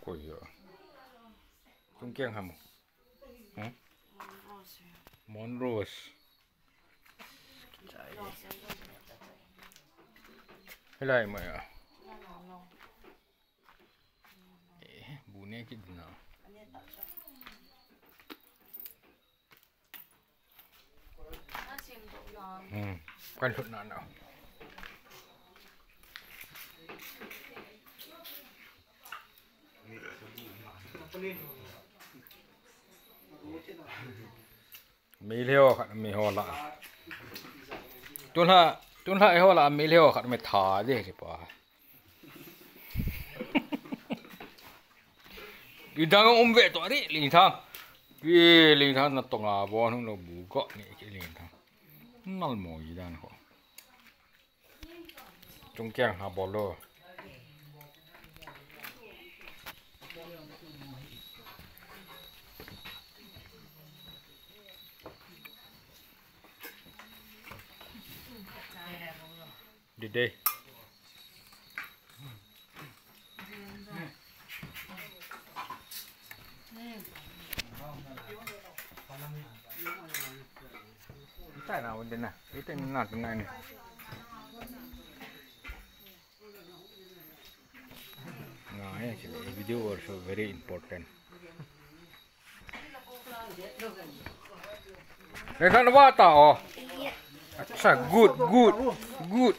거예요. 중경하모. 응? 몬로스. Helai 뭐야? 문에 기드나. Quan thuận nào nào. Mỹ liêu khát mỹ hoa lạ. Tuần hạ hoa lạ mỹ liêu khát mỹ thả gì chứ bà. Linh thang vệ tỏa đi linh thang. Cái linh thang nó tông à bò nó bù gọ này cái linh thang. Nó mồi gì đó nó. Trung kiang hà bò lô. Đi đi. Tại nào vấn đề này? Cái tên nào thế này này? No, actually, video also very important. Rekan apa tau? अच्छा, good.